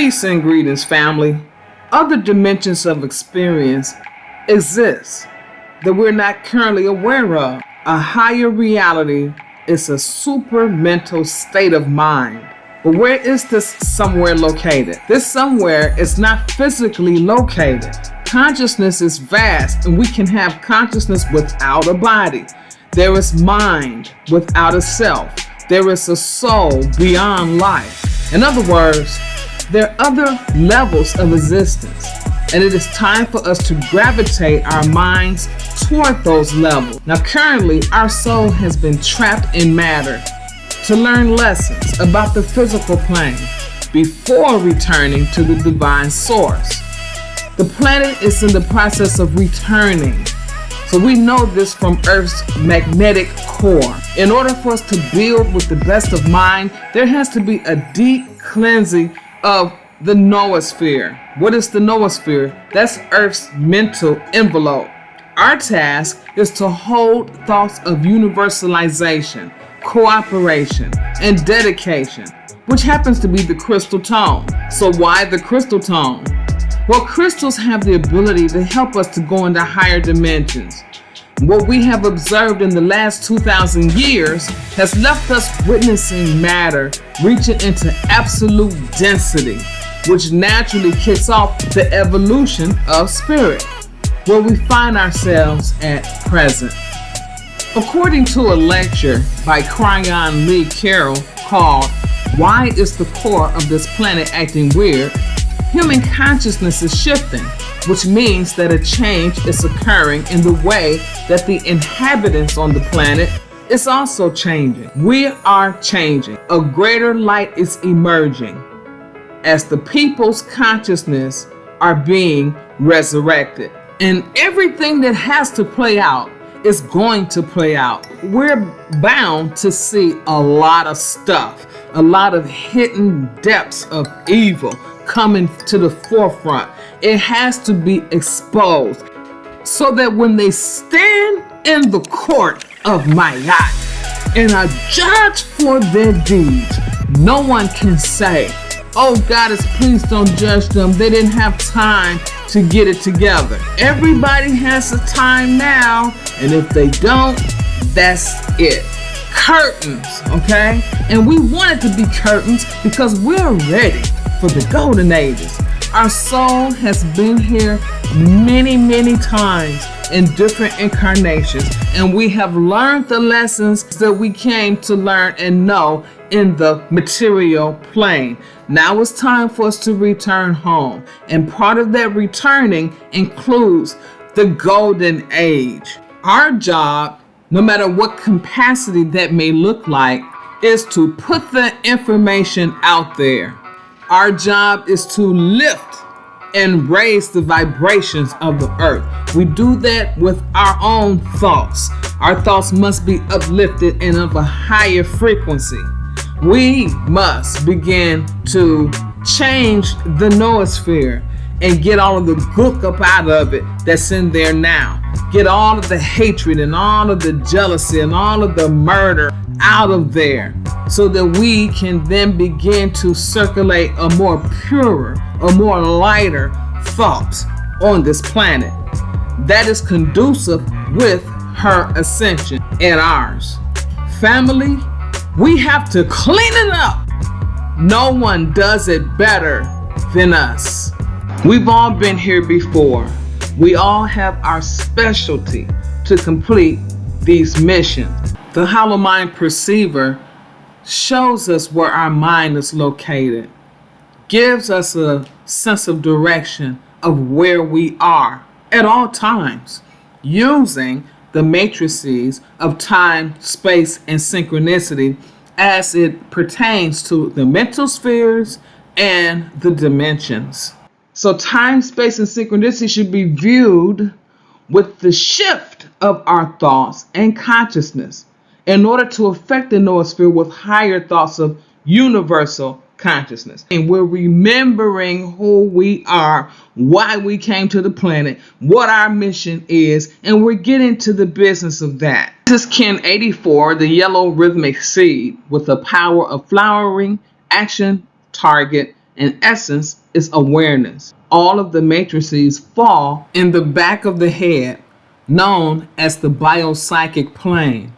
Peace and greetings, family. Other dimensions of experience exist that we're not currently aware of. A higher reality is a super mental state of mind. But where is this somewhere located? This somewhere is not physically located. Consciousness is vast, and we can have consciousness without a body. There is mind without a self. There is a soul beyond life. In other words, there are other levels of existence, and it is time for us to gravitate our minds toward those levels. Now, currently, our soul has been trapped in matter to learn lessons about the physical plane before returning to the divine source. The planet is in the process of returning. So we know this from Earth's magnetic core. In order for us to build with the best of mind, there has to be a deep cleansing of the noosphere. What is the noosphere? That's Earth's mental envelope. Our task is to hold thoughts of universalization, cooperation, and dedication, which happens to be the crystal tone. So why the crystal tone? Well, crystals have the ability to help us to go into higher dimensions. What we have observed in the last 2,000 years has left us witnessing matter reaching into absolute density, which naturally kicks off the evolution of spirit, where we find ourselves at present. According to a lecture by Cryon Lee Carroll called "Why is the Core of This Planet Acting Weird?", human consciousness is shifting, which means that a change is occurring in the way that the inhabitants on the planet is also changing. We are changing. A greater light is emerging as the people's consciousness are being resurrected. And everything that has to play out is going to play out. We're bound to see a lot of stuff, a lot of hidden depths of evil coming to the forefront. It has to be exposed so that when they stand in the court of Mayat and are judged for their deeds, no one can say, "Oh, Goddess, please don't judge them. They didn't have time to get it together." Everybody has a time now, and if they don't, that's it. Curtains, okay? And we want it to be curtains because we're ready for the golden ages. Our soul has been here many, many times in different incarnations, and we have learned the lessons that we came to learn and know in the material plane. Now it's time for us to return home, and part of that returning includes the golden age. Our job, no matter what capacity that may look like, is to put the information out there. Our job is to lift and raise the vibrations of the earth. We do that with our own thoughts. Our thoughts must be uplifted and of a higher frequency. We must begin to change the noosphere and get all of the gook up out of it that's in there now. Get all of the hatred and all of the jealousy and all of the murder out of there, so that we can then begin to circulate a more purer, a more lighter thought on this planet that is conducive with her ascension and ours. Family, we have to clean it up. No one does it better than us. We've all been here before. We all have our specialty to complete these missions. The Hollow Mind Perceiver shows us where our mind is located, gives us a sense of direction of where we are at all times, using the matrices of time, space, and synchronicity as it pertains to the mental spheres and the dimensions. So time, space, and synchronicity should be viewed with the shift of our thoughts and consciousness in order to affect the noosphere with higher thoughts of universal consciousness. And we're remembering who we are, why we came to the planet, what our mission is, and we're getting to the business of that. This is Kin 84, the yellow rhythmic seed, with the power of flowering, action, target, In essence, is awareness. All of the matrices fall in the back of the head, known as the biopsychic plane.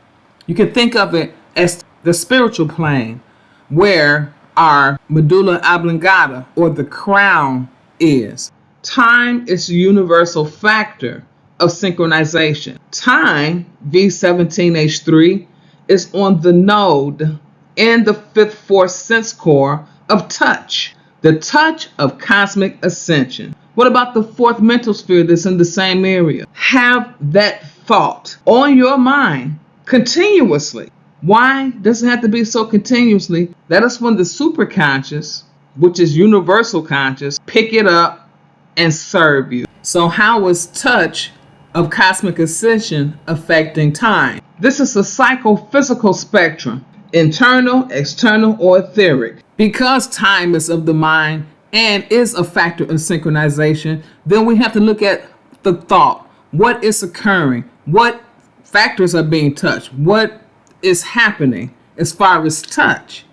You can think of it as the spiritual plane, where our medulla oblongata, or the crown, is. Time is a universal factor of synchronization. Time, V17H3, is on the node in the fifth force sense core of touch, the touch of cosmic ascension. What about the fourth mental sphere that's in the same area? Have that thought on your mind continuously. Why does it have to be so continuously? That is when the superconscious, which is universal conscious, pick it up and serve you. So how is touch of cosmic ascension affecting time? This is a psychophysical spectrum, internal, external, or etheric. Because time is of the mind and is a factor of synchronization, then we have to look at the thought. What is occurring? What factors are being touched? What is happening as far as touch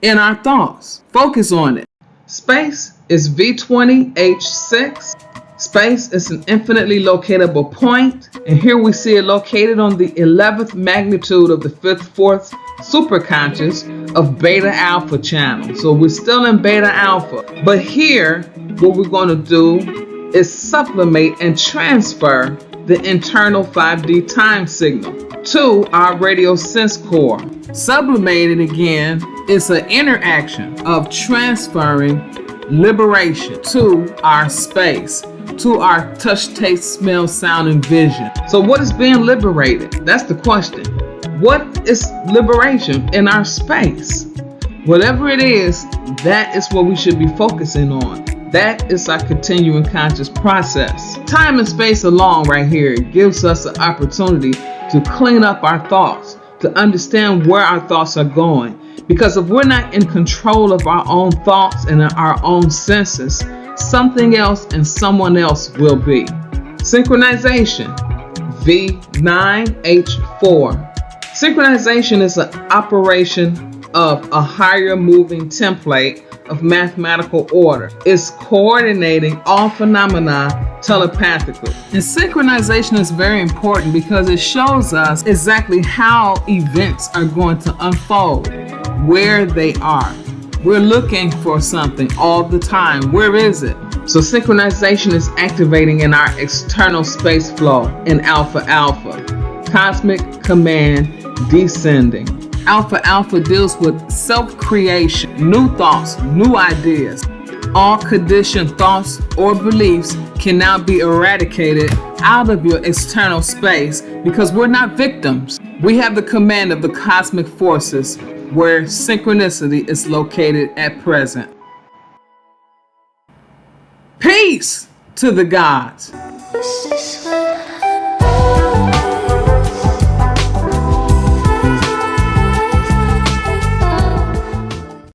in our thoughts? Focus on it. Space is V20H6. Space is an infinitely locatable point, and here we see it located on the 11th magnitude of the fifth force superconscious of beta alpha channel. So we're still in beta alpha, but here what we're going to do is sublimate and transfer the internal 5D time signal to our radio sense core. Sublimated again is an interaction of transferring liberation to our space, to our touch, taste, smell, sound, and vision. So what is being liberated? That's the question. What is liberation in our space? Whatever it is, that is what we should be focusing on. That is our continuing conscious process. Time and space alone right here gives us an opportunity to clean up our thoughts, to understand where our thoughts are going. Because if we're not in control of our own thoughts and our own senses, something else and someone else will be. Synchronization, V9H4. Synchronization is an operation of a higher moving template of mathematical order. It's coordinating all phenomena telepathically. And synchronization is very important because it shows us exactly how events are going to unfold, where they are. We're looking for something all the time. Where is it? So synchronization is activating in our external space flow in Alpha Alpha. Cosmic command descending. Alpha Alpha deals with self-creation, new thoughts, new ideas. All conditioned thoughts or beliefs can now be eradicated out of your external space because we're not victims. We have the command of the cosmic forces where synchronicity is located at present. Peace to the gods.